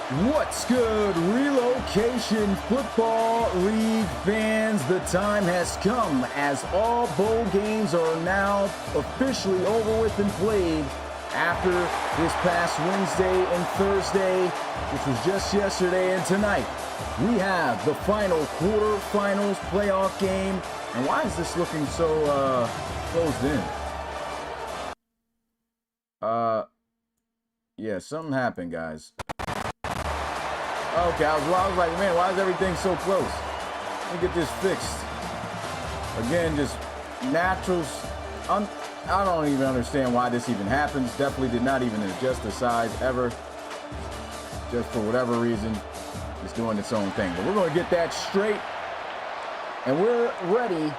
What's good, Relocation Football League fans? The time has come as all bowl games are now officially over with and played after this past Wednesday and Thursday, which was just yesterday. And tonight, we have the final quarterfinals playoff game. And why is this looking so closed in? Yeah, something happened, guys. Okay, I was like, man, why is everything so close? Let me get this fixed. Again, just naturals. I don't even understand why this even happens. Definitely did not even adjust the size ever. Just for whatever reason, it's doing its own thing. But we're going to get that straight. And we're ready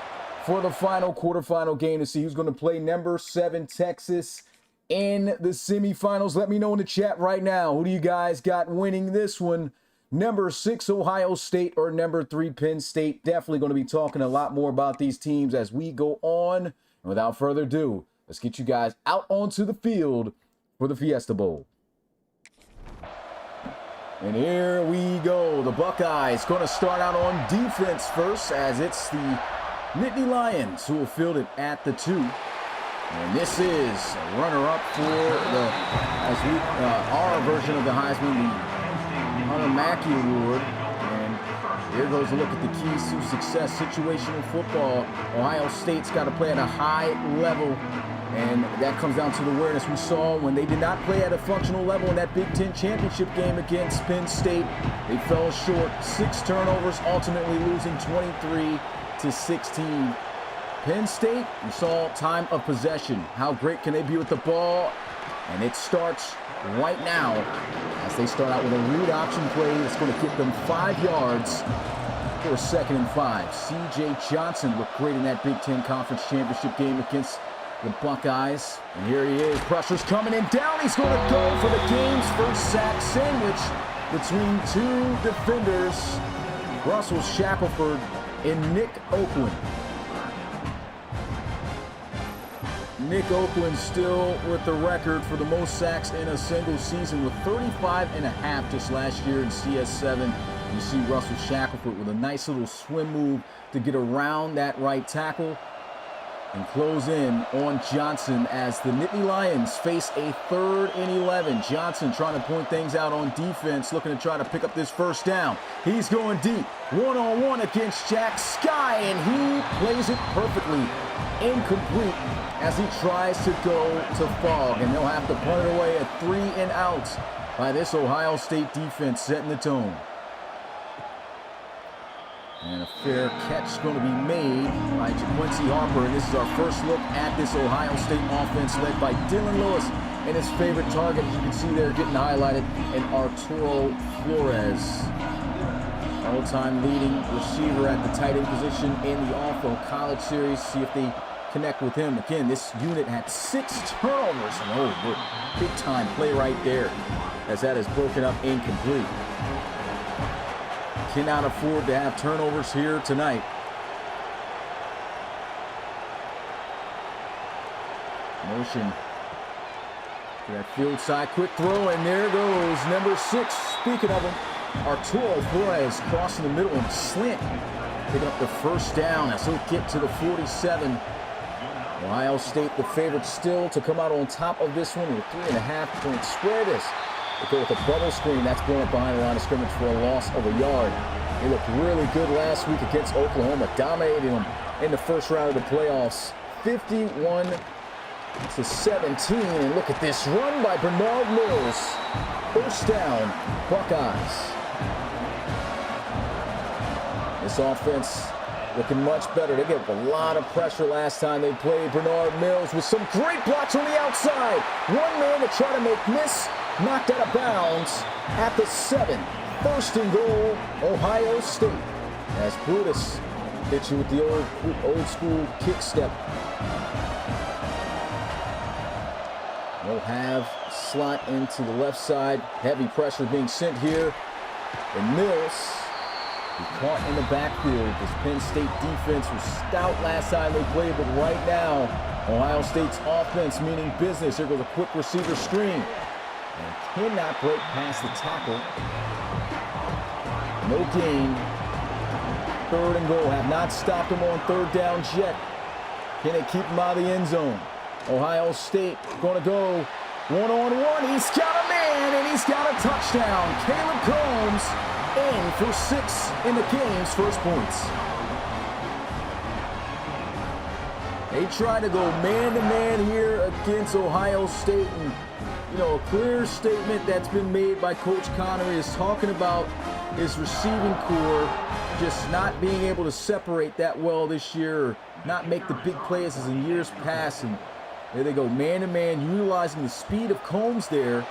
for the final quarterfinal game to see who's going to play number 7 Texas in the semifinals. Let me know in the chat right now. Who do you guys got winning this one? Number 6 Ohio State or number 3 Penn State? Definitely going to be talking a lot more about these teams as we go on. And without further ado, let's get you guys out onto the field for the Fiesta Bowl. And here we go. The Buckeyes going to start out on defense first, as it's the Nittany Lions who will field it at the 2. And this is a runner-up for our version of the Heisman, the Hunter Mackey Award. And here goes a look at the keys to success. Situational football. Ohio State's got to play at a high level, and that comes down to the awareness we saw when they did not play at a functional level in that Big Ten championship game against Penn State. They fell short. 6 turnovers, ultimately losing 23-16. Penn State, we saw time of possession. How great can they be with the ball? And it starts right now as they start out with a read option play that's going to get them 5 yards for a 2nd and 5. C.J. Johnson looked great in that Big Ten Conference Championship game against the Buckeyes. And here he is. Pressure's coming in down. He's going to go for the game's first sack sandwich between 2 defenders, Russell Shackelford and Nick Oakland. Nick Oakland still with the record for the most sacks in a single season with 35.5 just last year in CS7. You see Russell Shackelford with a nice little swim move to get around that right tackle and close in on Johnson as the Nittany Lions face a 3rd and 11. Johnson trying to point things out on defense, looking to try to pick up this first down. He's going deep, one-on-one against Jack Sky, and he plays it perfectly. Incomplete as he tries to go to Fogg, and they'll have to punt it away, a 3 and out by this Ohio State defense, setting the tone. And a fair catch going to be made by Quincy Harper. And this is our first look at this Ohio State offense led by Dylan Lewis and his favorite target, as you can see there, getting highlighted, and Arturo Flores. All-time leading receiver at the tight end position in the All-Pro College Series. See if they connect with him. Again, this unit had 6 turnovers. And big-time play right there as that is broken up incomplete. Cannot afford to have turnovers here tonight. Motion to that field side, quick throw, and there goes number 6. Speaking of him, Arturo Flores crossing the middle and slant, picking up the first down as he'll get to the 47. Ohio State, the favorite still to come out on top of this one with a 3.5-point spread. They go with a bubble screen. That's going up behind the line of scrimmage for a loss of a yard. They looked really good last week against Oklahoma, dominating them in the first round of the playoffs, 51-17. And look at this run by Bernard Mills. First down, Buckeyes. This offense looking much better. They gave a lot of pressure last time they played. Bernard Mills with some great blocks on the outside. One man to try to make miss. Knocked out of bounds at the 7. 1st and goal, Ohio State. As Brutus hits you with the old school kick step. We'll have slot into the left side. Heavy pressure being sent here. And Mills, he caught in the backfield. This Penn State defense was stout last time they played, but right now, Ohio State's offense meaning business. Here goes a quick receiver screen. And cannot break past the tackle. No gain. 3rd and goal. Have not stopped him on 3rd down yet. Can they keep him out of the end zone? Ohio State going to go one-on-one. He's got a man, and he's got a touchdown. Caleb Combs in for 6 in the game's first points. They try to go man-to-man here against Ohio State. And, you know, a clear statement that's been made by Coach Connery is talking about his receiving core just not being able to separate that well this year, or not make the big plays as in years past. And there they go, man-to-man, utilizing the speed of Combs there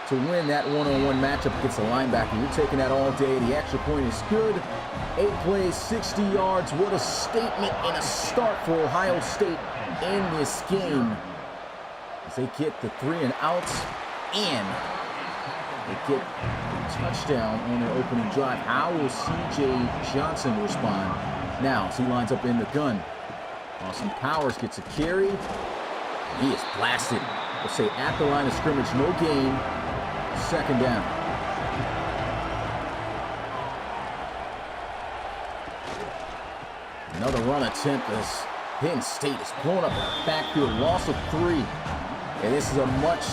to win that one-on-one matchup against the linebacker. You're taking that all day. The extra point is good. 8 plays, 60 yards. What a statement and a start for Ohio State in this game, as they get the 3 and outs, and they get a touchdown on their opening drive. How will C.J. Johnson respond now as he lines up in the gun? Austin Powers gets a carry. He is blasted. We'll say at the line of scrimmage, no gain. 2nd down. Another run attempt as Penn State is blowing up a backfield, loss of 3. And this is a much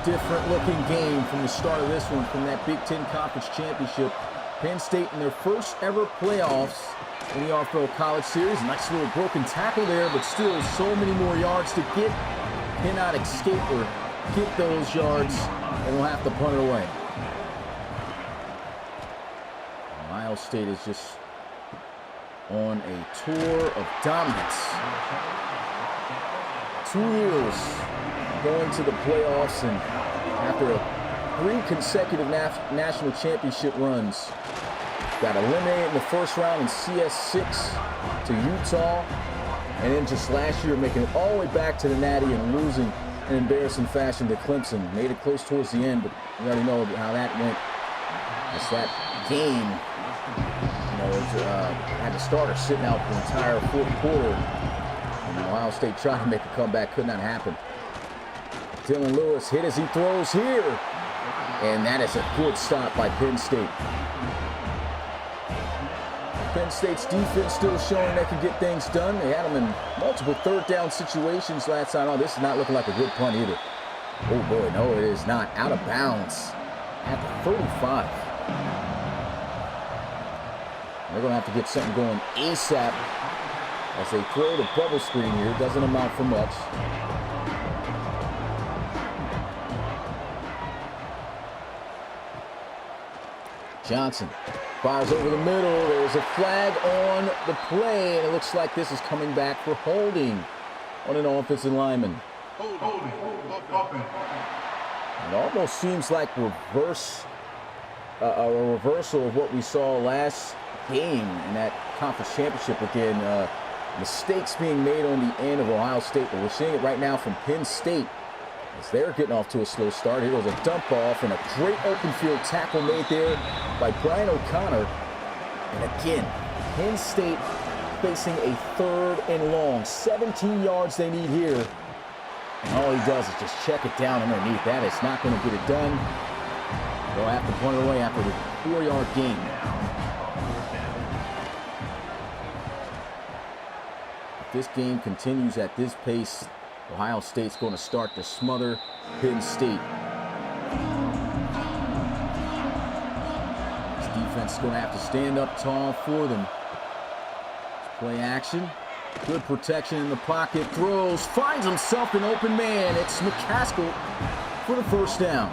different looking game from the start of this one, from that Big Ten Conference Championship. Penn State in their first ever playoffs in the RFL College Series. Nice little broken tackle there, but still so many more yards to get. Cannot escape or get those yards, and will have to punt it away. Ohio State is just on a tour of dominance. 2 years going to the playoffs, and after 3 consecutive national championship runs, got eliminated in the first round in CS6 to Utah, and then just last year making it all the way back to the Natty and losing in embarrassing fashion to Clemson. Made it close towards the end, but we already know how that went. It's that game, you know, had the starter sitting out the entire 4th quarter, and Ohio State tried to make a comeback, could not happen. Dylan Lewis hit as he throws here, and that is a good stop by Penn State. Penn State's defense still showing they can get things done. They had them in multiple 3rd down situations last time. Oh, this is not looking like a good punt either. Oh boy, no it is not. Out of bounds at the 35. They're going to have to get something going ASAP as they throw the bubble screen here. Doesn't amount for much. Johnson fires over the middle. There's a flag on the play, and it looks like this is coming back for holding on an offensive lineman. It almost seems like a reversal of what we saw last game in that conference championship again. Mistakes being made on the end of Ohio State, but we're seeing it right now from Penn State as they're getting off to a slow start. Here goes a dump off, and a great open field tackle made there by Brian O'Connor. And again, Penn State facing a 3rd and long. 17 yards they need here. And all he does is just check it down underneath. That is not going to get it done. They'll have to punt it away after the 4-yard gain. If this game continues at this pace, Ohio State's going to start to smother Penn State. This defense is going to have to stand up tall for them. Let's play action. Good protection in the pocket. Throws. Finds himself an open man. It's McCaskill for the 1st down.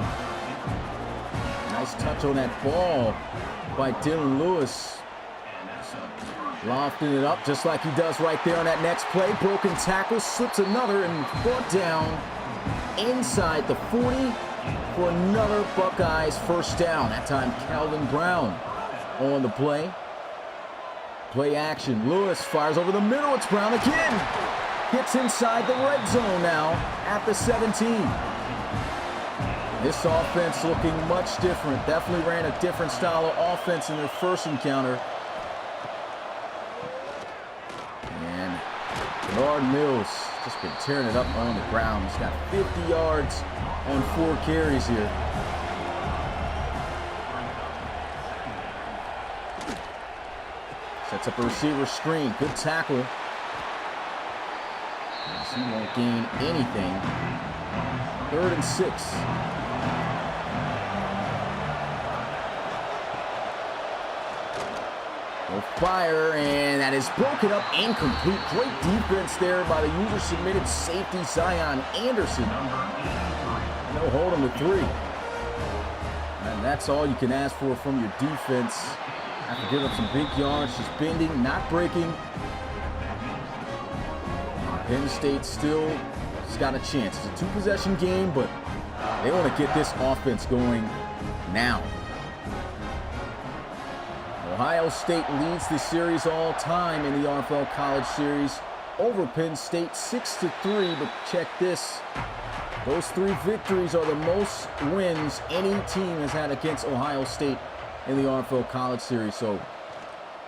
Nice touch on that ball by Dylan Lewis. Lofting it up just like he does right there on that next play. Broken tackle, slips another, and brought down inside the 40 for another Buckeyes 1st down. That time Calvin Brown on the play. Play action. Lewis fires over the middle. It's Brown again. Hits inside the red zone now at the 17. This offense looking much different. Definitely ran a different style of offense in their first encounter. And Bernard Mills just been tearing it up on the ground. He's got 50 yards on 4 carries here. Sets up a receiver screen. Good tackle. He won't gain anything. 3rd and 6. Will fire, and that is broken up, incomplete. Great defense there by the user-submitted safety Zion Anderson. No hold him to 3. And that's all you can ask for from your defense. After giving up some big yards, just bending, not breaking. Penn State still has got a chance. It's a 2-possession game, but they want to get this offense going now. Ohio State leads the series all time in the RFL College Series over Penn State 6-3, but check this. Those 3 victories are the most wins any team has had against Ohio State in the RFL College Series. So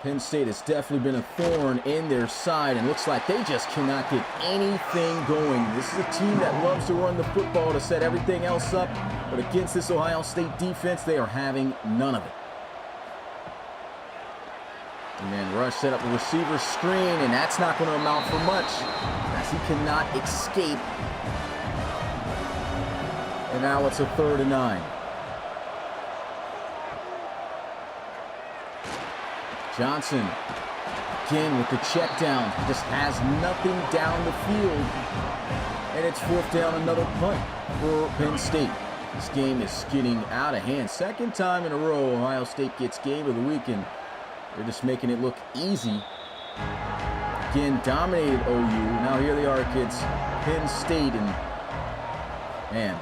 Penn State has definitely been a thorn in their side, and looks like they just cannot get anything going. This is a team that loves to run the football to set everything else up, but against this Ohio State defense, they are having none of it. And then Rush set up a receiver screen, and that's not going to amount for much as he cannot escape. And now it's a 3rd and 9. Johnson again with the check down. He just has nothing down the field. And it's 4th down, another punt for Penn State. This game is getting out of hand. 2nd time in a row Ohio State gets game of the week, and they're just making it look easy. Again, dominated OU. Now here they are against Penn State, and man,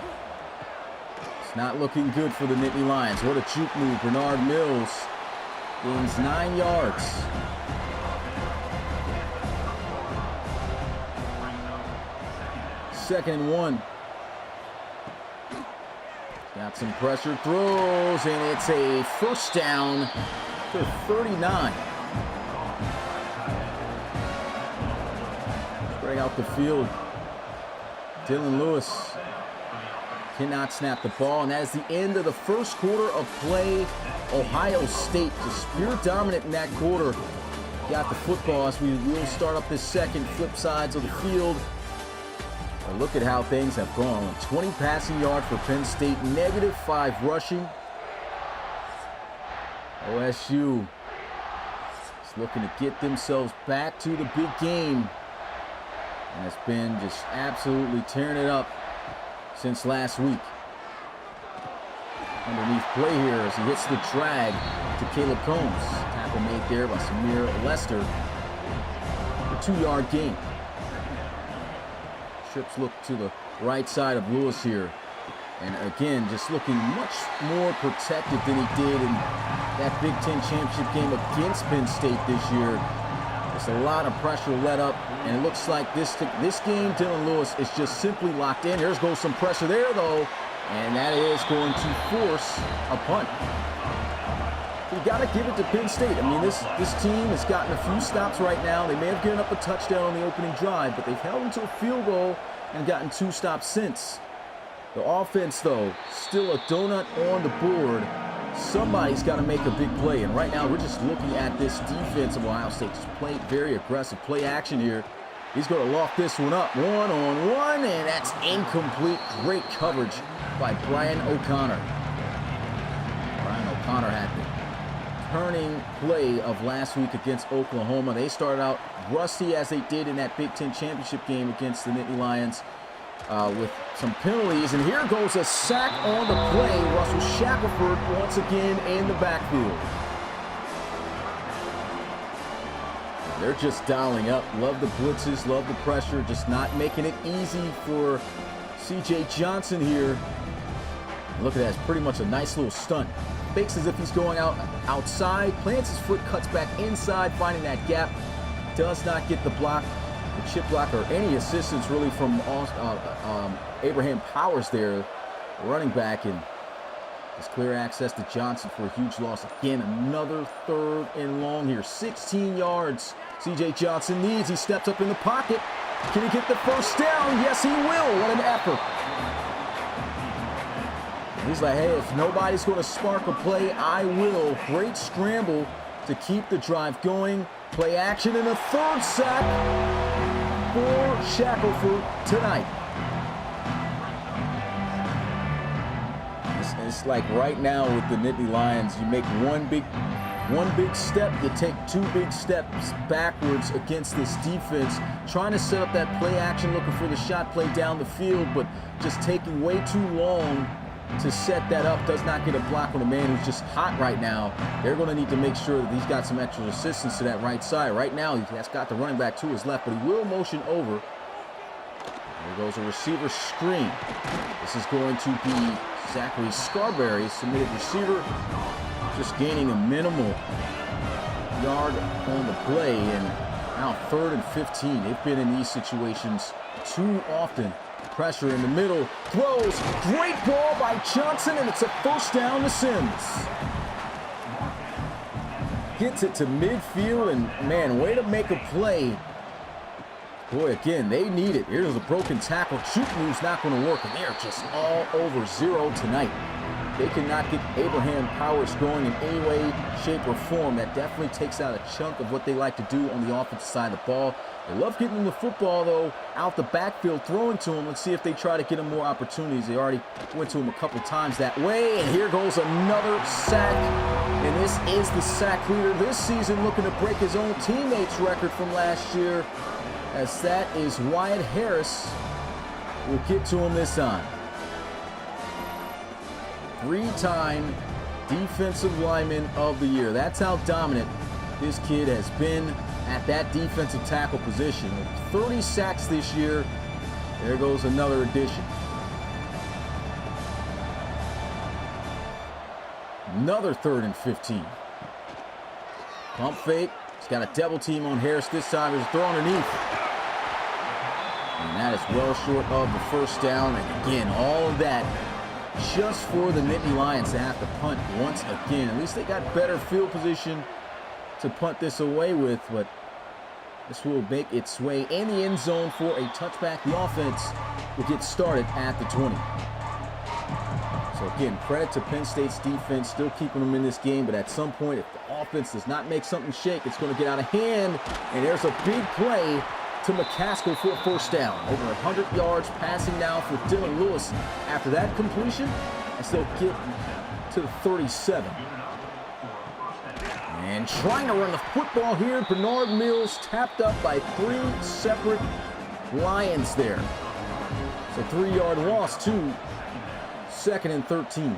it's not looking good for the Nittany Lions. What a juke move. Bernard Mills gains 9 yards. Second and 1. Got some pressure, throws, and it's a 1st down to 39. Spreading out the field. Dylan Lewis cannot snap the ball, and that is the end of the 1st quarter of play. Ohio State just pure dominant in that quarter. Got the football as we will start up this 2nd, flip sides of the field. But look at how things have gone. 20 passing yards for Penn State, -5 rushing. OSU is looking to get themselves back to the big game, and has been just absolutely tearing it up since last week. Underneath play here as he hits the drag to Caleb Combs. Tackle made there by Samir Lester. A 2-yard gain. Trips look to the right side of Lewis here. And again, just looking much more protected than he did in that Big Ten championship game against Penn State this year. There's a lot of pressure let up, and it looks like this game, Dylan Lewis is just simply locked in. There's goes some pressure there, though, and that is going to force a punt. You got to give it to Penn State. I mean, this team has gotten a few stops right now. They may have given up a touchdown on the opening drive, but they've held them to a field goal and gotten 2 stops since. The offense, though, still a donut on the board. Somebody's got to make a big play, and right now we're just looking at this defense of Ohio State. Just play very aggressive, play action here. He's going to loft this one up, 1-on-1, and that's incomplete. Great coverage by Brian O'Connor. Brian O'Connor had the turning play of last week against Oklahoma. They started out rusty as they did in that Big Ten championship game against the Nittany Lions. With some penalties, and here goes a sack on the play. Russell Shackelford once again in the backfield. They're just dialing up. Love the blitzes, love the pressure, just not making it easy for C.J. Johnson here. Look at that, it's pretty much a nice little stunt. Fakes as if he's going outside, plants his foot, cuts back inside, finding that gap. Does not get the block. The chip block or any assistance really from Abraham Powers there, running back, and has clear access to Johnson for a huge loss. Again, another 3rd and long here. 16 yards C.J. Johnson needs. He steps up in the pocket, Can he get the first down? Yes, he will. What an effort. He's like, hey, if nobody's going to spark a play, I will. Great scramble to keep the drive going. Play action and a third sack for Shackelford tonight. It's like right now with the Nittany Lions, you make one big step, you take two big steps backwards against this defense, trying to set up that play action, looking for the shot play down the field, but just taking way too long to set that up. Does not get a block on a man who's just hot right now. They're going to need to make sure that he's got some extra assistance to that right side. Right now, he's got the running back to his left, but he will motion over. There goes a receiver screen. This is going to be Zachary Scarberry, submitted receiver, just gaining a minimal yard on the play, and now 3rd and 15. They've been in these situations too often. Pressure in the middle, throws, great ball by Johnson, and it's a first down to Sims. Gets it to midfield, and man, way to make a play. Boy, again, they need it. Here's a broken tackle. Shoot move's not going to work, and they're just all over zero tonight. They cannot get Abraham Powers going in any way, shape, or form. That definitely takes out a chunk of what they like to do on the offensive side of the ball. They love getting him the football, though, out the backfield, throwing to him. Let's see if they try to get him more opportunities. They already went to him a couple times that way, and here goes another sack. And this is the sack leader this season, looking to break his own teammates' record from last year, as that is Wyatt Harris. We'll get to him this time. 3-time defensive lineman of the year. That's how dominant this kid has been at that defensive tackle position. 30 sacks this year. There goes another addition. Another 3rd and 15. Pump fake. He's got a double team on Harris this time. There's a throw underneath. And that is well short of the first down. And again, all of that just for the Nittany Lions to have to punt once again. At least they got better field position to punt this away with, but this will make its way in the end zone for a touchback. The offense will get started at the 20. So again, credit to Penn State's defense, still keeping them in this game, but at some point, if the offense does not make something shake, it's going to get out of hand, and there's a big play to McCaskill for a first down. Over 100 yards passing now for Dylan Lewis after that completion, and still get to the 37. And trying to run the football here, Bernard Mills tapped up by 3 separate Lions there. So 3-yard loss to 2nd and 13.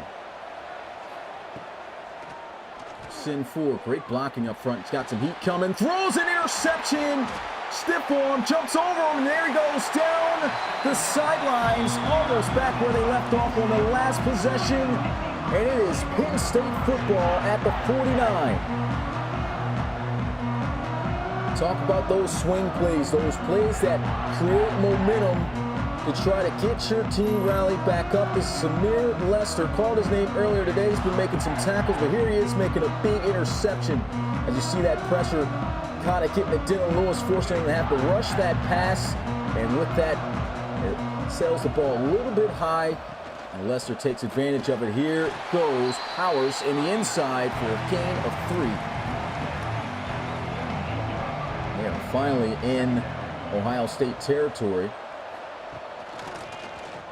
Sin 4, great blocking up front. He's got some heat coming, throws an interception. Stiff arm, jumps over him, and there he goes down the sidelines, almost back where they left off on the last possession. And it is Penn State football at the 49. Talk about those swing plays, those plays that create momentum to try to get your team rallied back up. This is Samir Lester, called his name earlier today. He's been making some tackles, but here he is making a big interception. As you see that pressure kind of getting to Dylan Lewis, forcing him to have to rush that pass, and with that, it sails the ball a little bit high, and Lester takes advantage of it. Here goes Powers in the inside for a gain of 3. They are finally in Ohio State territory.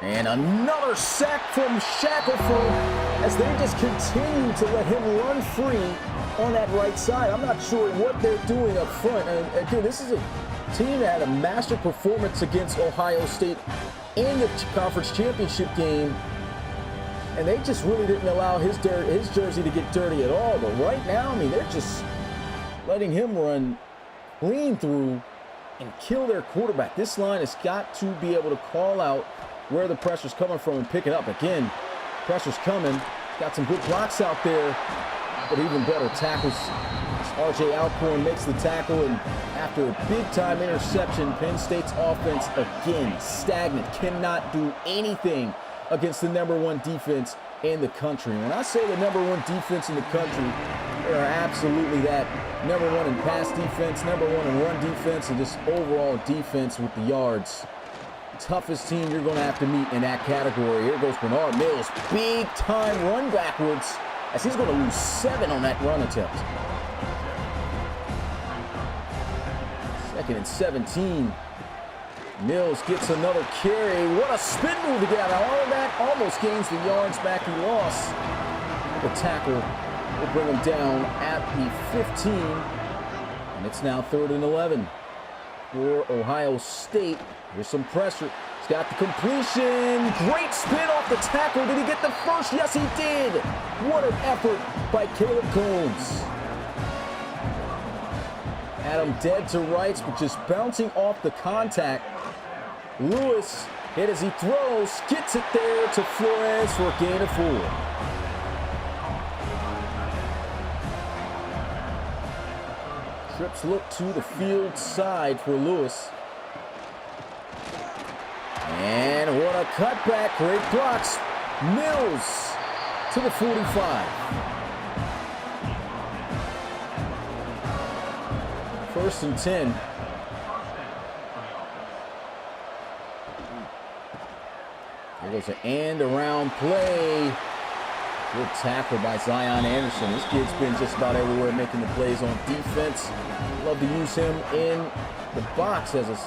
And another sack from Shackelford as they just continue to let him run free on that right side. I'm not sure what they're doing up front. And again, this is a team that had a master performance against Ohio State in the conference championship game, and they just really didn't allow his jersey to get dirty at all. But right now, I mean, they're just letting him run clean through and kill their quarterback. This line has got to be able to call out where the pressure's coming from and pick it up. Again, pressure's coming. Got some good blocks out there, but even better tackles. R.J. Alcorn makes the tackle, and after a big-time interception, Penn State's offense, again, stagnant, cannot do anything against the #1 defense in the country. When I say the #1 defense in the country, They are absolutely that. Number one in pass defense, number one in run defense, and just overall defense with the yards. Toughest team you're going to have to meet in that category. Here goes Bernard Mills. Big time run backwards as he's going to lose 7 on that run attempt. 2nd and 17. Mills gets another carry. What a spin move to get out. All of that almost gains the yards back he lost. The tackle will bring him down at the 15. And it's now 3rd and 11 for Ohio State. Here's some pressure. He's got the completion. Great spin off the tackle. Did he get the first? Yes, he did. What an effort by Caleb Combs. Had him dead to rights, but just bouncing off the contact. Lewis hit as he throws, gets it there to Flores for a gain of 4. Trips look to the field side for Lewis. And what a cutback, great blocks. Mills to the 45. 1st and 10. Here goes an end around play. Good tackle by Zion Anderson. This kid's been just about everywhere making the plays on defense. Love to use him in the box as a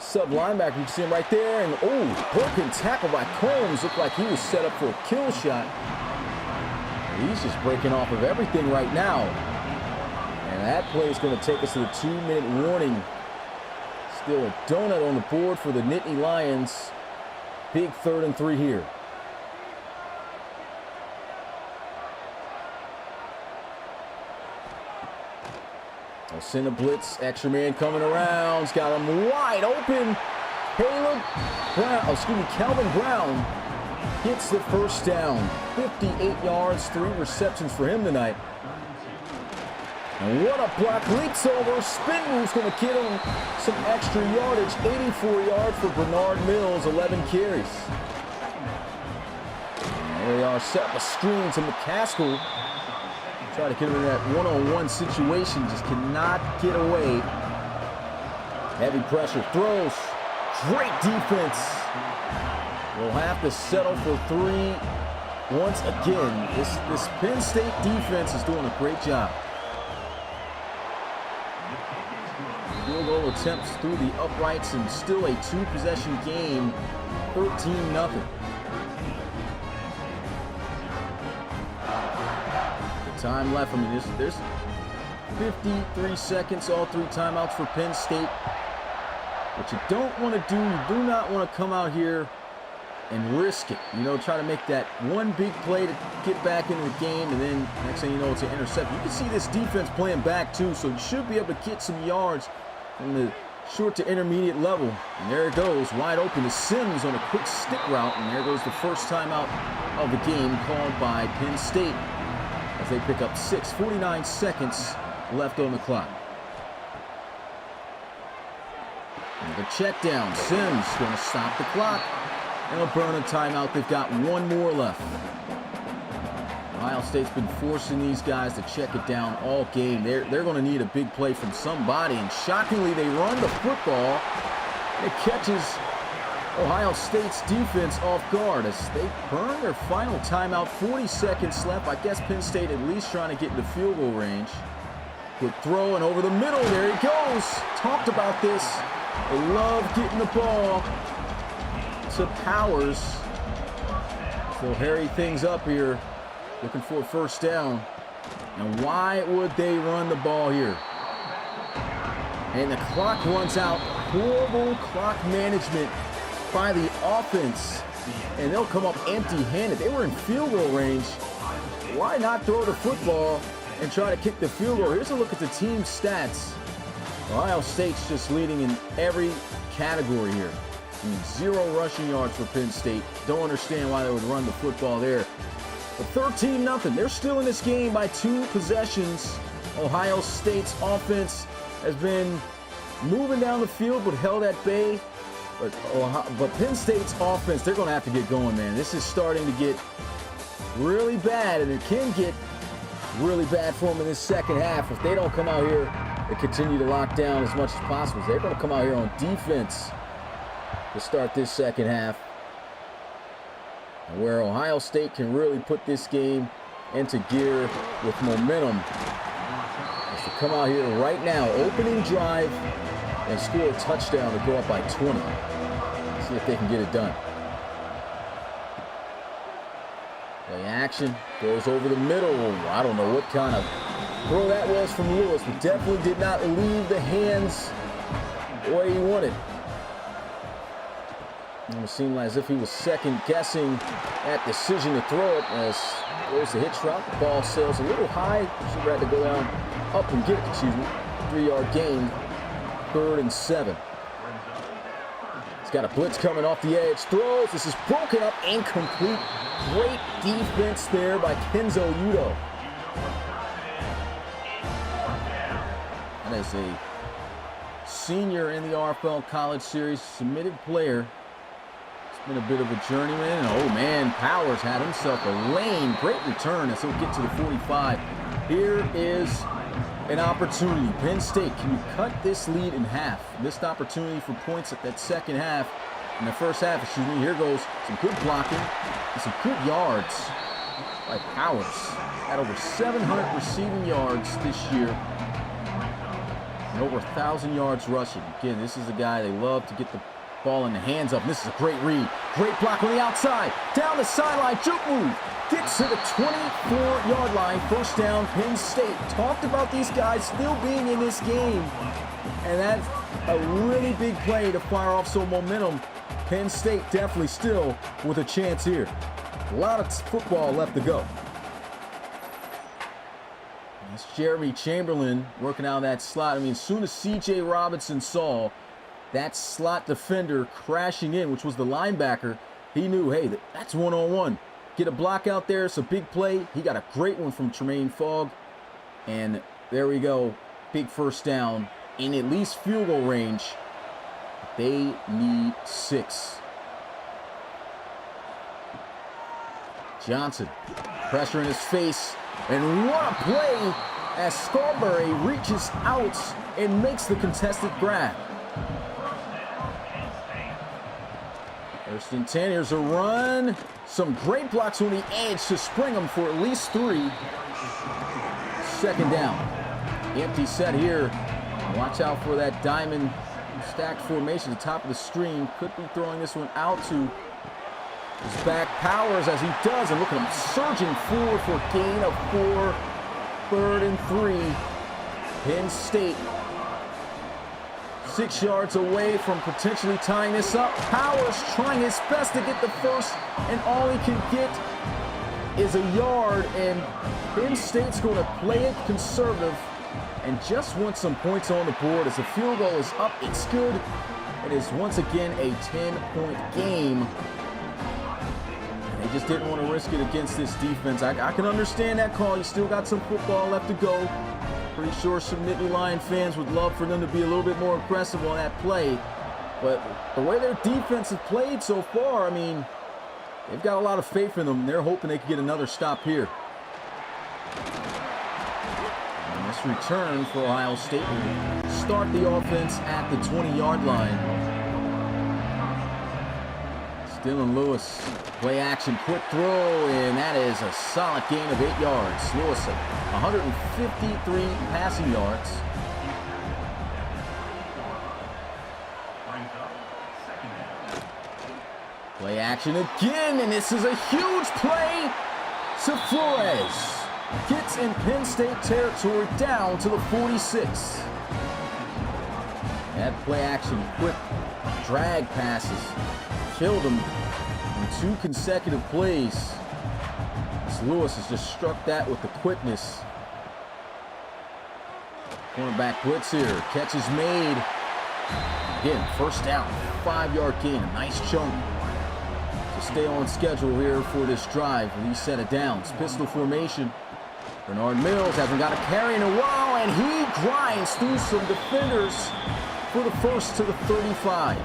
sub linebacker. You can see him right there. And oh, broken tackle by Combs. Looked like he was set up for a kill shot. He's just breaking off of everything right now. And that play is going to take us to the 2-minute warning. Still a donut on the board for the Nittany Lions. Big 3rd and 3 here. They'll send a blitz. Extra man coming around. He's got him wide open. Calvin Brown gets the first down. 58 yards, 3 receptions for him tonight. And what a block. Leaks over. Spin move's going to get him some extra yardage. 84 yards for Bernard Mills. 11 carries. And there they are. Set up a screen to McCaskill. Try to get him in that one-on-one situation. Just cannot get away. Heavy pressure. Throws. Great defense. We'll have to settle for 3 once again. This Penn State defense is doing a great job. Field goal attempts through the uprights and still a 2-possession game. 13-0. Time left. I mean, there's 53 seconds, all 3 timeouts for Penn State. What you don't want to do, you do not want to come out here and risk it. You know, try to make that one big play to get back into the game, and then next thing you know, it's an interception. You can see this defense playing back too, so you should be able to get some yards from the short to intermediate level. And there it goes, wide open to Sims on a quick stick route, and there goes the first timeout of the game called by Penn State. As they pick up 6, 49 seconds left on the clock. Another check down. Sims going to stop the clock. And they'll burn a timeout. They've got 1 more left. Ohio State's been forcing these guys to check it down all game. They're going to need a big play from somebody. And shockingly, they run the football. It catches Ohio State's defense off guard as they burn their final timeout. 40 seconds left. I guess Penn State at least trying to get into field goal range. Quick throw and over the middle. There he goes. Talked about this. They love getting the ball to Powers. So hurry things up here. Looking for a first down. And why would they run the ball here? And the clock runs out. Horrible clock management by the offense, and they'll come up empty-handed. They were in field goal range. Why not throw the football and try to kick the field goal? Here's a look at the team stats. Ohio State's just leading in every category here. 0 rushing yards for Penn State. Don't understand why they would run the football there. But 13-0. They're still in this game by 2 possessions. Ohio State's offense has been moving down the field but held at bay. But Penn State's offense, they're going to have to get going, man. This is starting to get really bad, and it can get really bad for them in this second half. If they don't come out here and continue to lock down as much as possible, they're going to come out here on defense to start this second half. And where Ohio State can really put this game into gear with momentum is to come out here right now, opening drive, and score a touchdown to go up by 20. See if they can get it done. Play action, goes over the middle. I don't know what kind of throw that was from Lewis, but definitely did not leave the hands the way he wanted. It seemed as if he was second-guessing that decision to throw it as there's the hitch route. The ball sails a little high. Should have had to go down, up and get it, 3-yard gain, 3rd and 7. He's got a blitz coming off the edge. Throws. This is broken up, incomplete. Great defense there by Kenzo Udo. That is a senior in the RFL College Series, submitted player. Been a bit of a journeyman. Oh man, Powers had himself a lane. Great return as he'll get to the 45. Here is an opportunity. Penn State, can you cut this lead in half? Missed opportunity for points at that second half. In the first half, excuse me. Here goes some good blocking and some good yards by Powers. Had over 700 receiving yards this year and over 1,000 yards rushing. Again, this is a guy they love to get the ball in the hands of. This is a great read. Great block on the outside. Down the sideline. Juke move. Gets to the 24-yard line. First down, Penn State. Talked about these guys still being in this game. And that's a really big play to fire off some momentum. Penn State definitely still with a chance here. A lot of football left to go. That's Jeremy Chamberlain working out that slot. I mean, as soon as C.J. Robinson saw that slot defender crashing in, which was the linebacker, he knew, hey, that's one-on-one. Get a block out there. It's a big play. He got a great one from Tremaine Fogg. And there we go. Big first down in at least field goal range. They need 6. Johnson, pressure in his face. And what a play as Scarberry reaches out and makes the contested grab. First and 10, here's a run. Some great blocks on the edge to spring them for at least 3. Second down. Empty set here. Watch out for that diamond stacked formation at the top of the screen. Could be throwing this one out to his back Powers as he does. And look at him surging forward for a gain of 4. 3rd and 3. Penn State 6 yards away from potentially tying this up. Powers trying his best to get the first, and all he can get is a yard, and Penn State's going to play it conservative and just want some points on the board. As the field goal is up, it's good. It is once again a 10-point game. They just didn't want to risk it against this defense. I can understand that call. You still got some football left to go. Pretty sure some Nittany Lion fans would love for them to be a little bit more aggressive on that play. But the way their defense has played so far, I mean, they've got a lot of faith in them. They're hoping they can get another stop here. And this return for Ohio State will start the offense at the 20-yard line. Dylan Lewis, play action, quick throw, and that is a solid gain of 8 yards. Lewis at 153 passing yards. Play action again, and this is a huge play to Flores. Gets in Penn State territory down to the 46. That play action, quick drag passes. Killed him in 2 consecutive plays. As Lewis has just struck that with the quickness. Cornerback blitz here. Catch is made. Again, first down. 5-yard gain. A nice chunk to stay on schedule here for this drive. These set of downs. Pistol formation. Bernard Mills hasn't got a carry in a while, and he grinds through some defenders for the first to the 35.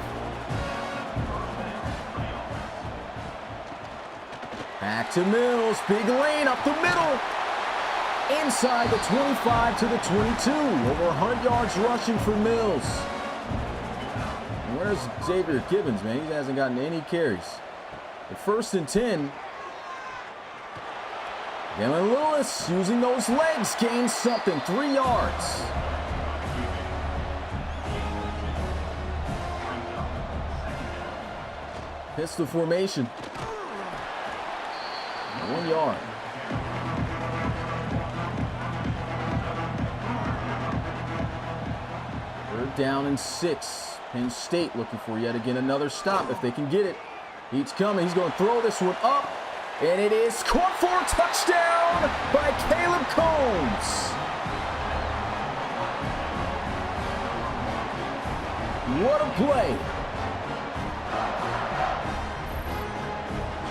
Back to Mills, big lane up the middle. inside the 25 to the 22. Over 100 yards rushing for Mills. And where's Xavier Gibbons, man? He hasn't gotten any carries. But 1st and 10. Dylan Lewis using those legs gains something. 3 yards. Pistol formation. 1 yard. Third down and 6. Penn State looking for yet again another stop if they can get it. He's coming. He's going to throw this one up. And it is caught for a touchdown by Caleb Combs. What a play.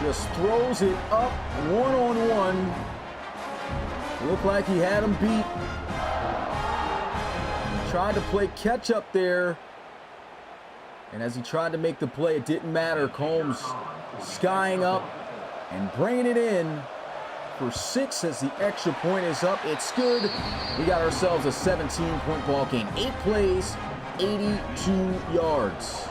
Just throws it up one-on-one. Looked like he had him beat. Tried to play catch up there. And as he tried to make the play, it didn't matter. Combs skying up and bringing it in for 6 as the extra point is up. It's good. We got ourselves a 17-point ball game. 8 plays, 82 yards.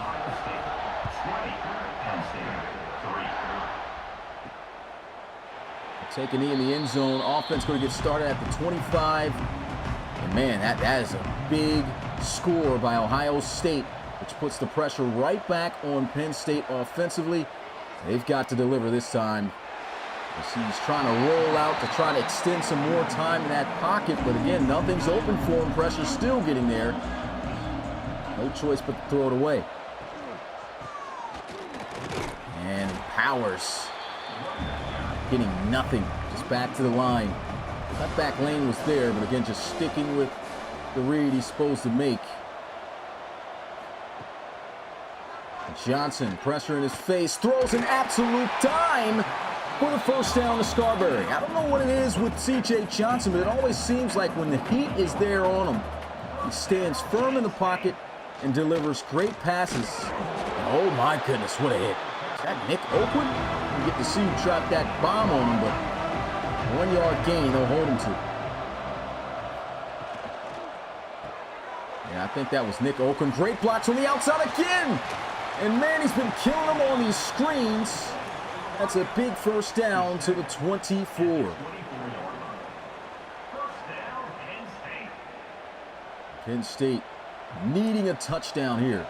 Take a knee in the end zone. Offense going to get started at the 25. And man, that is a big score by Ohio State, which puts the pressure right back on Penn State offensively. They've got to deliver this time. He's trying to roll out to try to extend some more time in that pocket, but again, nothing's open for him. Pressure's still getting there. No choice but to throw it away. And Powers getting nothing, just back to the line. That back lane was there, but again, just sticking with the read he's supposed to make. Johnson, pressure in his face, throws an absolute dime for the first down to Scarberry. I don't know what it is with C.J. Johnson, but it always seems like when the heat is there on him, he stands firm in the pocket and delivers great passes. And oh my goodness, what a hit. Is that Nick Oakwood? You get to see who dropped that bomb on him, but 1 yard gain, they'll hold him to. Yeah, I think that was Nick Oakwood. Great blocks on the outside again. And man, he's been killing them on these screens. That's a big first down to the 24. Penn State needing a touchdown here.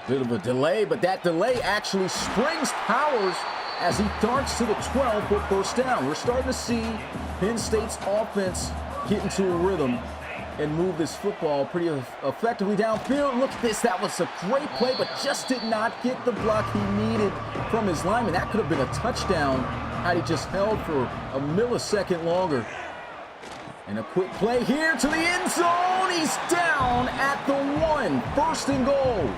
Bit of a delay, but that delay actually springs Powers as he darts to the 12 for first down. We're starting to see Penn State's offense get into a rhythm and move this football pretty effectively downfield. Look at this. That was a great play, but just did not get the block he needed from his lineman. That could have been a touchdown had he just held for a millisecond longer. And a quick play here to the end zone. He's down at the 1. First and goal.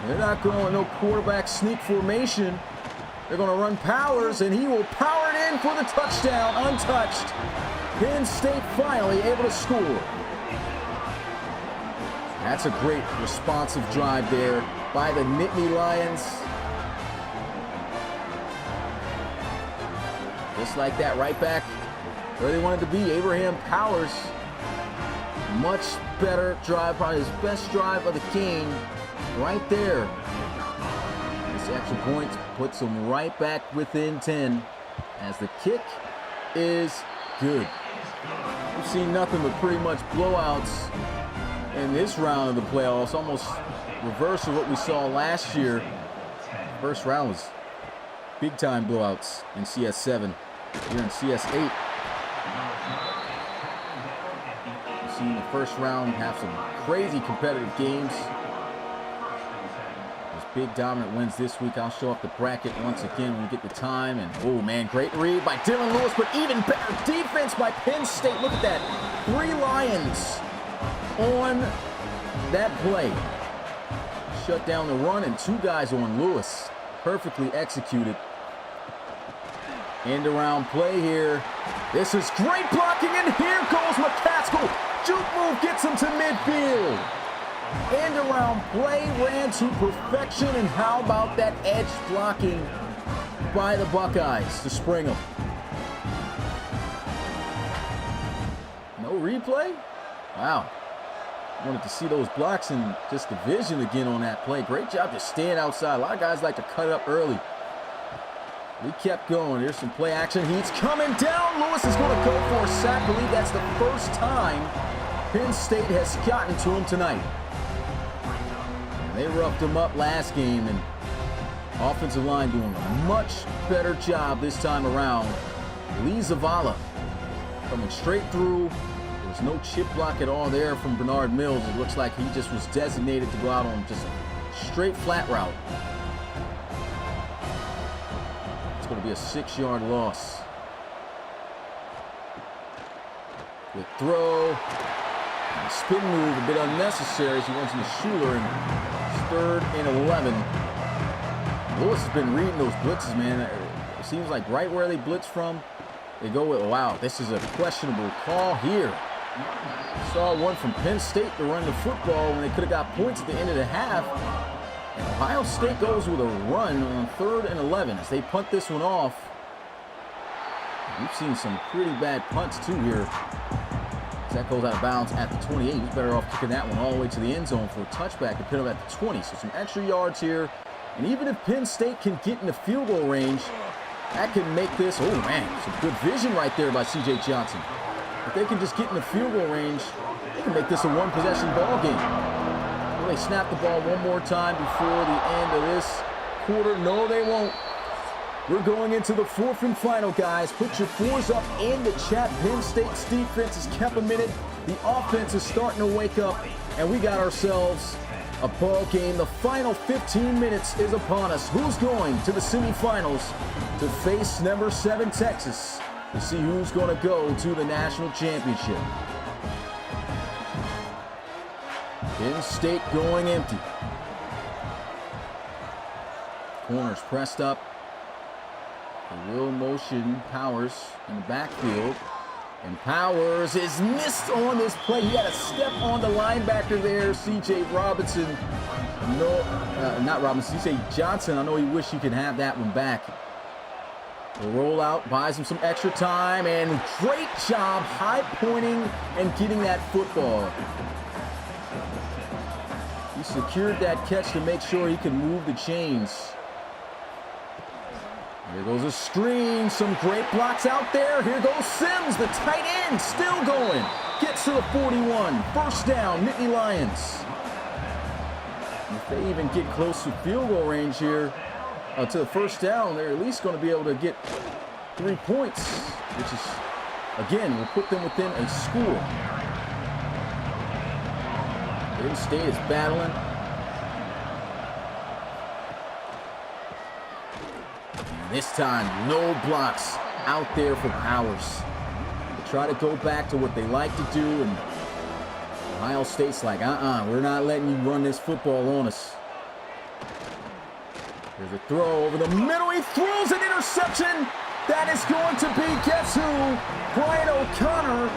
They're not going no quarterback sneak formation. They're going to run Powers, and he will power it in for the touchdown, untouched. Penn State finally able to score. That's a great responsive drive there by the Nittany Lions. Just like that, right back where they wanted to be. Abraham Powers, much better drive, probably his best drive of the game. Right there. This extra point puts them right back within 10 as the kick is good. We've seen nothing but pretty much blowouts in this round of the playoffs, almost reverse of what we saw last year. First round was big-time blowouts in CS7. Here in CS8, we've seen the first round have some crazy competitive games. Big dominant wins this week. I'll show up the bracket once again when we get the time. And oh man, great read by Dylan Lewis, but even better defense by Penn State. Look at that. 3 Lions on that play. Shut down the run and 2 guys on Lewis. Perfectly executed. End around play here. This is great blocking, and here goes McCaskill. Juke move gets him to midfield. End around play ran to perfection, and how about that edge blocking by the Buckeyes to spring them. No replay? Wow. Wanted to see those blocks and just the vision again on that play. Great job just staying outside. A lot of guys like to cut up early. We kept going. Here's some play action. He's coming down. Lewis is going to go for a sack. I believe that's the first time Penn State has gotten to him tonight. And they roughed him up last game, and offensive line doing a much better job this time around. Lee Zavala coming straight through. There's no chip block at all there from Bernard Mills. It looks like he just was designated to go out on just a straight flat route. It's going to be a 6-yard loss. Good throw. And a spin move, a bit unnecessary as he runs into Schuler, and it's 3rd and 11. Lewis has been reading those blitzes, man. It seems like right where they blitz from, they go with, wow, this is a questionable call here. Saw one from Penn State to run the football when they could have got points at the end of the half. And Ohio State goes with a run on 3rd and 11 as they punt this one off. We've seen some pretty bad punts too here. That goes out of bounds at the 28. He's better off kicking that one all the way to the end zone for a touchback to pin him at the 20. So some extra yards here. And even if Penn State can get in the field goal range, that can make this, oh man, some good vision right there by C.J. Johnson. If they can just get in the field goal range, they can make this a one-possession ball game. Will they snap the ball one more time before the end of this quarter? No, they won't. We're going into the 4th and final, guys. Put your 4s up in the chat. Penn State's defense has kept them in it. The offense is starting to wake up, and we got ourselves a ball game. The final 15 minutes is upon us. Who's going to the semifinals to face number 7 Texas to see who's going to go to the national championship? Penn State going empty. Corners pressed up. They will motion Powers in the backfield. And Powers is missed on this play. He had a step on the linebacker there, C.J. Robinson. No, not Robinson, C.J. Johnson. I know he wished he could have that one back. The rollout buys him some extra time, and great job high pointing and getting that football. He secured that catch to make sure he could move the chains. Here goes a screen, some great blocks out there. Here goes Sims, the tight end, still going. Gets to the 41, first down, Nittany Lions. And if they even get close to field goal range here, to the first down, they're at least going to be able to get 3 points, which is, again, will put them within a score. Penn State is battling. This time, no blocks out there for Powers. They try to go back to what they like to do, and Ohio State's like, we're not letting you run this football on us. There's a throw over the middle. He throws an interception. That is going to be, guess who? Brian O'Connor,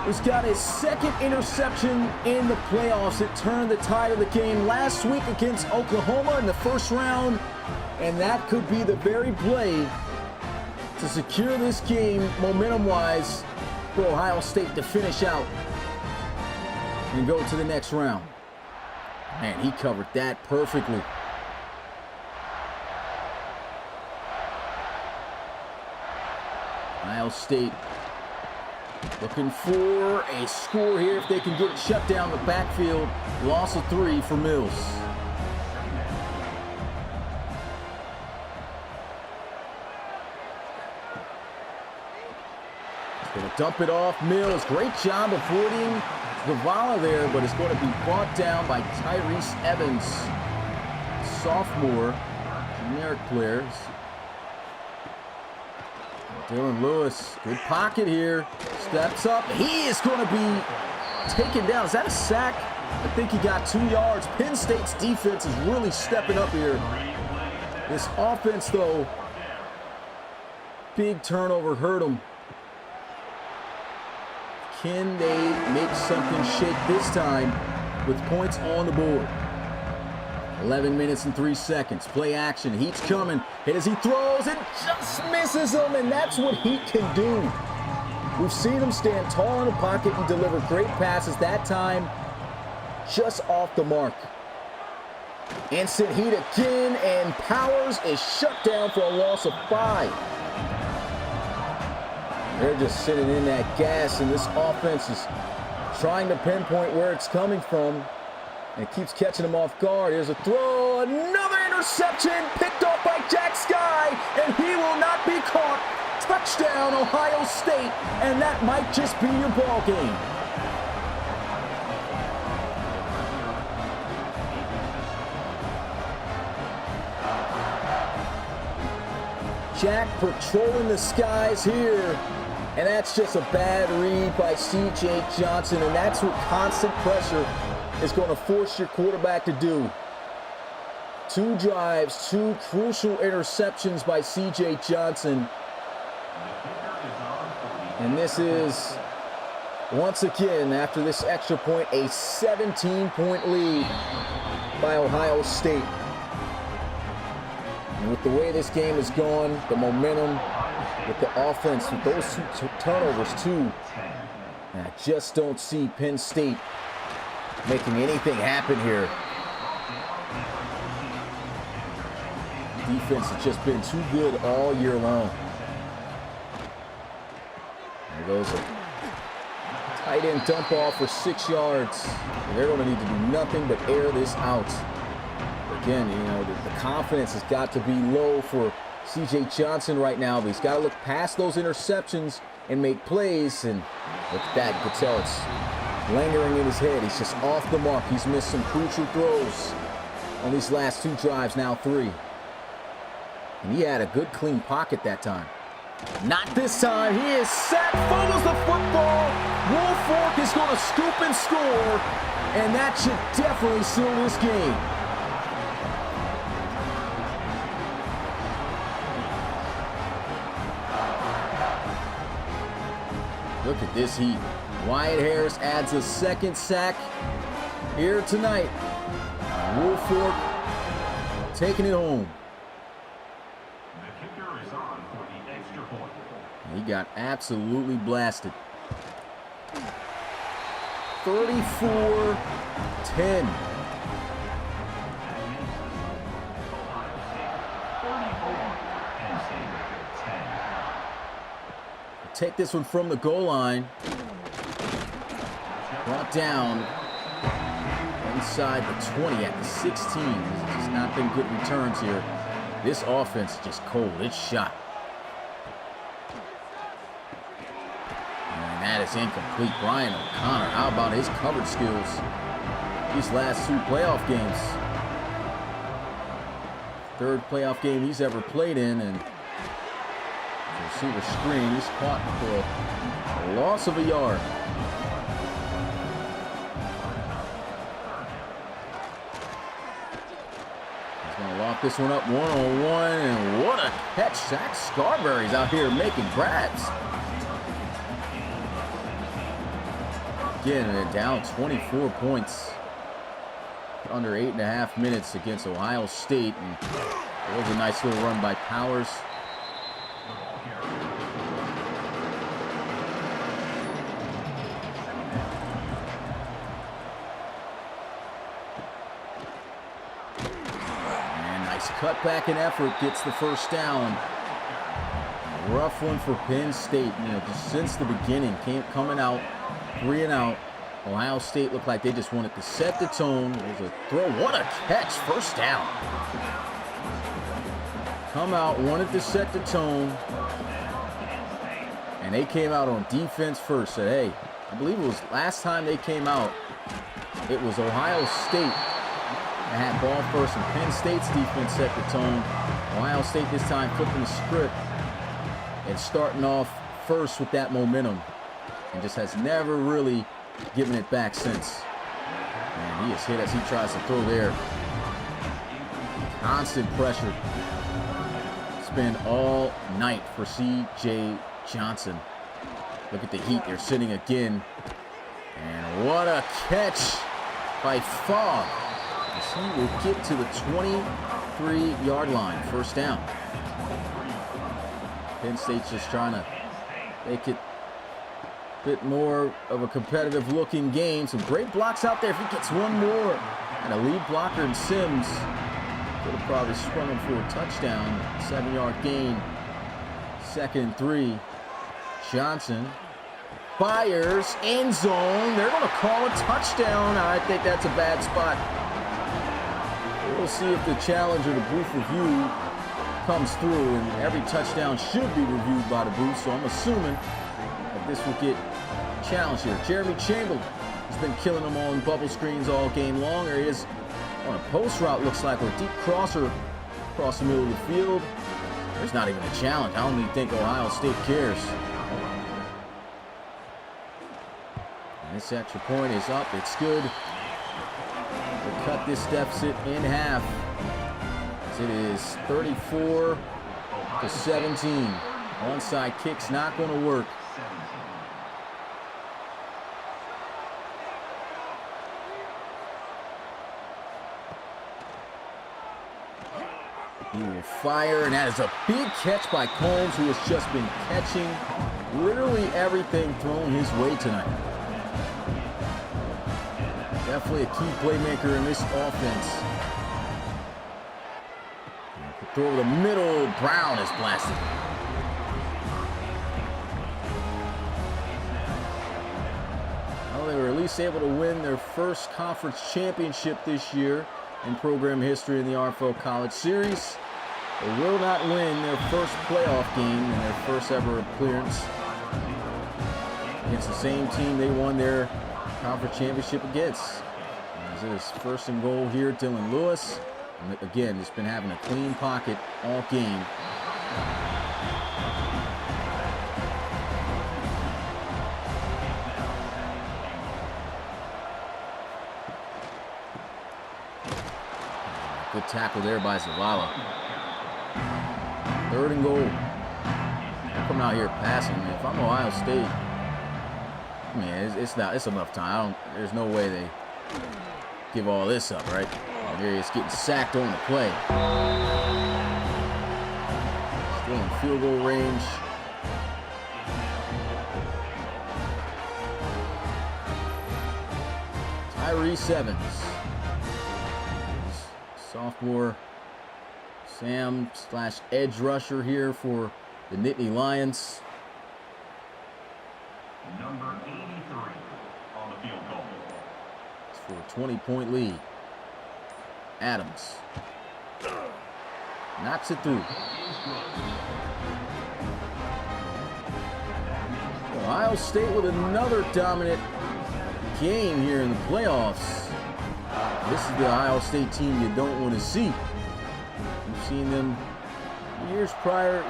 who's got his 2nd interception in the playoffs. It turned the tide of the game last week against Oklahoma in the first round. And that could be the very play to secure this game momentum-wise for Ohio State to finish out and go to the next round. Man, he covered that perfectly. Ohio State looking for a score here if they can get it shut down the backfield. Loss of 3 for Mills. Going to dump it off. Mills, great job avoiding Zavala there, but it's going to be brought down by Tyrese Evans, sophomore, generic players. Dylan Lewis, good pocket here, steps up. He is going to be taken down. Is that a sack? I think he got 2 yards. Penn State's defense is really stepping up here. This offense, though, big turnover hurt them. Can they make something shake this time with points on the board? 11 minutes and 3 seconds. Play action. Heat's coming. Hit as he throws and just misses him, and that's what Heat can do. We've seen him stand tall in the pocket and deliver great passes. That time, just off the mark. Instant Heat again, and Powers is shut down for a loss of 5. They're just sitting in that gas, and this offense is trying to pinpoint where it's coming from. And it keeps catching him off guard. Here's a throw, another interception, picked off by Jack Sky, and he will not be caught. Touchdown, Ohio State, and that might just be your ball game. Jack patrolling the skies here, and that's just a bad read by C.J. Johnson, and that's what constant pressure is going to force your quarterback to do. 2 drives, 2 crucial interceptions by C.J. Johnson. And this is, once again, after this extra point, a 17-point lead by Ohio State. And with the way this game has gone, the momentum, with the offense, with those 2 turnovers too, I just don't see Penn State making anything happen here. Defense has just been too good all year long. There goes a tight end dump off for 6 yards. And they're going to need to do nothing but air this out. Again, you know, the confidence has got to be low for C.J. Johnson right now, but he's got to look past those interceptions and make plays. And look at that, you can tell it's lingering in his head. He's just off the mark. He's missed some crucial throws on these last 2 drives, now 3. And he had a good, clean pocket that time. Not this time. He is sacked, fumbles the football. Woolfolk is going to scoop and score, and that should definitely seal this game. Look at this Heat. Wyatt Harris adds a 2nd sack here tonight. Woolfolk taking it home. He got absolutely blasted. 34-10. Take this one from the goal line. Brought down inside the 20 at the 16. There's just not been good returns here. This offense is just cold. It's shot. And that is incomplete. Brian O'Connor, how about his coverage skills these last 2 playoff games? 3rd playoff game he's ever played in, and receiver screen. He's caught for a loss of a yard. He's going to lock this one up 1-on-1, and what a catch. Zach Scarberry's out here making grabs. Again, they're down 24 points. Under 8.5 minutes against Ohio State. And it was a nice little run by Powers. Cutback and effort gets the first down. Rough one for Penn State. You know, just since the beginning, coming out 3 and out. Ohio State looked like they just wanted to set the tone. There's a throw. What a catch! First down. Come out, wanted to set the tone, and they came out on defense first. Said, hey, I believe it was last time they came out, it was Ohio State. They had ball first, and Penn State's defense set the tone. Ohio State this time flipping the script and starting off first with that momentum, and just has never really given it back since. And he is hit as he tries to throw there. Constant pressure. It's been all night for C.J. Johnson. Look at the Heat. They're sitting again. And what a catch by Fogg. He will get to the 23-yard line, first down. Penn State's just trying to make it a bit more of a competitive looking game. Some great blocks out there. If he gets one more, and a lead blocker in Sims could have probably sprung him for a touchdown. 7-yard gain. 2nd and 3. Johnson fires, end zone. They're going to call a touchdown. I think that's a bad spot. We'll see if the challenge or the booth review comes through, and every touchdown should be reviewed by the booth, so I'm assuming that this will get challenged here. Jeremy Chamberlain has been killing them on bubble screens all game long. There he is on a post route, looks like, or a deep crosser across the middle of the field. There's not even a challenge. I don't even think Ohio State cares. And this extra point is up. It's good. They cut this deficit in half. It is 34-17. Onside kick's not going to work. He will fire, and that is a big catch by Combs, who has just been catching literally everything thrown his way tonight. Definitely a key playmaker in this offense. Throw over the middle, Brown is blasted. Well, they were at least able to win their first conference championship this year in program history in the RFL College Series. They will not win their first playoff game in their first ever appearance against the same team they won their conference championship against. As it is 1st and goal here, Dylan Lewis. And again, it's been having a clean pocket all game. Good tackle there by Zavala. 3rd and goal. They're coming out here passing, man. If I'm Ohio State, man, it's enough time. There's no way they give all this up, right? Here he's getting sacked on the play. Still in field goal range. Tyrese Evans. Sophomore Sam/edge rusher here for the Nittany Lions. Number 83 on the field goal. It's for a 20-point lead. Adams knocks it through. Ohio State with another dominant game here in the playoffs. This is the Ohio State team you don't want to see. We've seen them years prior,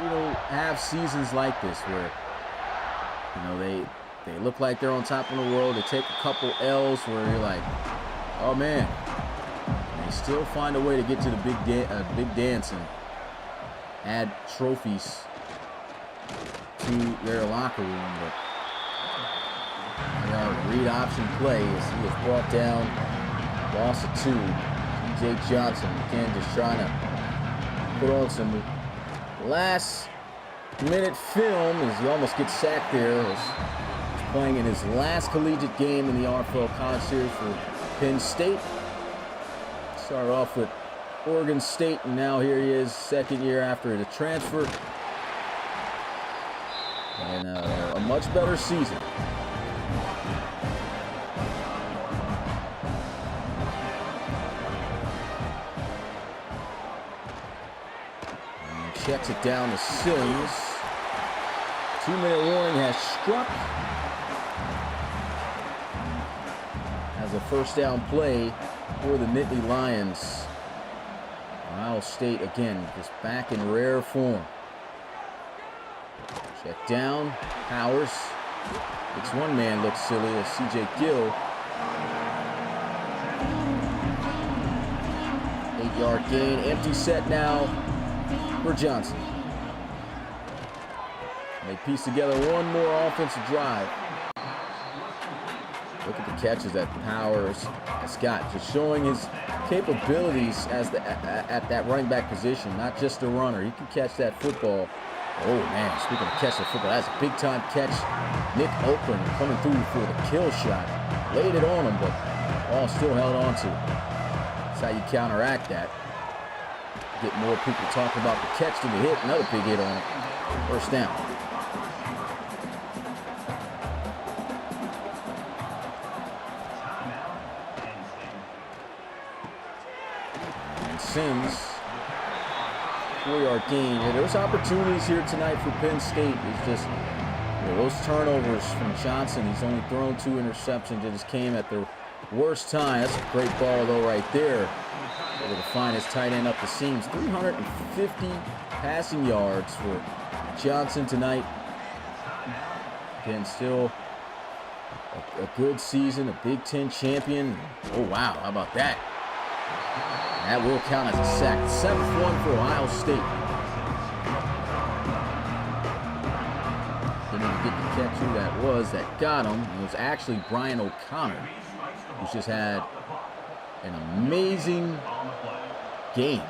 have seasons like this where, they look like they're on top of the world. They take a couple L's where you're like, oh man. Still find a way to get to the big dance and add trophies to their locker room. But read option play as he is brought down, loss of 2. Jake Johnson again just trying to put on some last minute film as he almost gets sacked there. He's playing in his last collegiate game in the RFL College Series for Penn State. Started off with Oregon State, and now here he is, 2nd year after the transfer. And a much better season. And checks it down to Sims. 2-minute warning has struck. As a first down play for the Nittany Lions. Ohio State, again, just back in rare form. Check down. Powers. Makes one man look silly as C.J. Gill. 8-yard gain. Empty set now for Johnson. They piece together one more offensive drive. Look at the catches that Powers has got, just showing his capabilities as at that running back position, not just a runner. He can catch that football. Oh, man, speaking of catch the football, that's a big-time catch. Nick Oakland coming through for the kill shot. Laid it on him, but ball still held on to. That's how you counteract that. Get more people talking about the catch than the hit. Another big hit on it. First down. And Sims, 4-yard gain. Yeah, there's opportunities here tonight for Penn State. It's just those turnovers from Johnson. He's only thrown 2 interceptions. It just came at the worst time. That's a great ball, though, right there. Able to find his tight end up the seams. 350 passing yards for Johnson tonight. Again, still a good season, a Big Ten champion. Oh, wow, how about that? That will count as a sack. 7th one for Ohio State. Didn't even get to catch who that was that got him. It was actually Brian O'Connor, who's just had an amazing game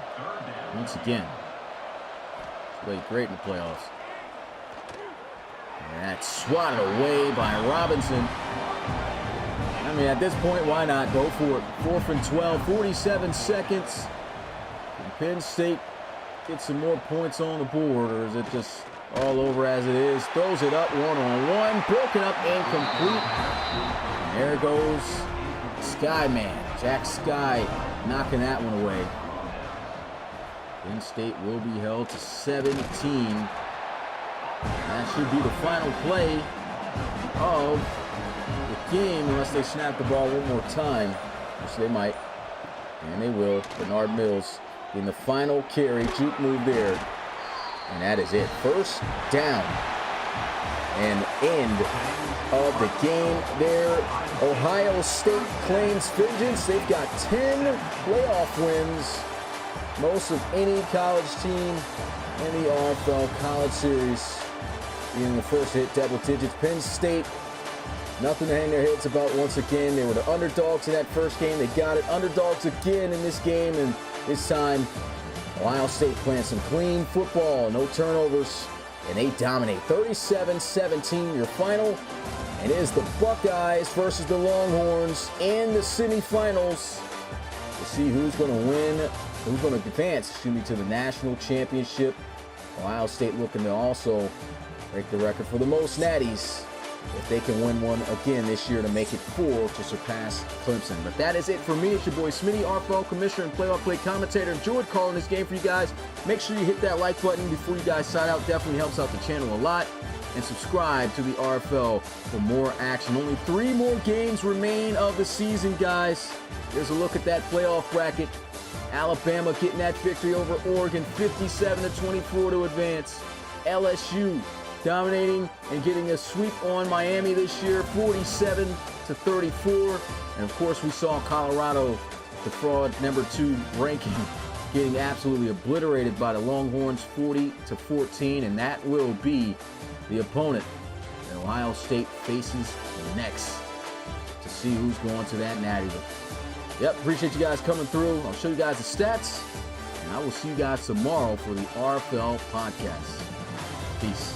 once again. Played great in the playoffs. And that's swatted away by Robinson. I mean, at this point, why not go for it? 4th and 12, 47 seconds. Can Penn State get some more points on the board, or is it just all over as it is? Throws it up one-on-one, broken up, incomplete. And there goes Skyman, Jack Sky, knocking that one away. Penn State will be held to 17. That should be the final play of the game, unless they snap the ball one more time, which they might, and they will. Bernard Mills in the final carry, juke move there, and that is it. First down, and end of the game there. Ohio State claims vengeance. They've got 10 playoff wins, most of any college team in the RFL College Series. In the first hit double digits. Penn State, nothing to hang their heads about once again. They were the underdogs in that first game. They got it. Underdogs again in this game, and this time Ohio State playing some clean football, no turnovers, and they dominate. 37-17 your final. It is the Buckeyes versus the Longhorns in the semifinals to see who's going to win, who's going to advance, to the national championship. Ohio State looking to also break the record for the most natties if they can win one again this year to make it 4 to surpass Clemson. But that is it for me. It's your boy Smitty, RFL commissioner and play-by-play commentator. Enjoyed calling this game for you guys. Make sure you hit that like button before you guys sign out. Definitely helps out the channel a lot. And subscribe to the RFL for more action. Only 3 more games remain of the season, guys. Here's a look at that playoff bracket. Alabama getting that victory over Oregon, 57-24 to advance. LSU dominating and getting a sweep on Miami this year, 47-34. And of course, we saw Colorado, the fraud number 2 ranking, getting absolutely obliterated by the Longhorns, 40-14. And that will be the opponent that Ohio State faces next to see who's going to that natty. Yep, appreciate you guys coming through. I'll show you guys the stats, and I will see you guys tomorrow for the RFL podcast. Peace.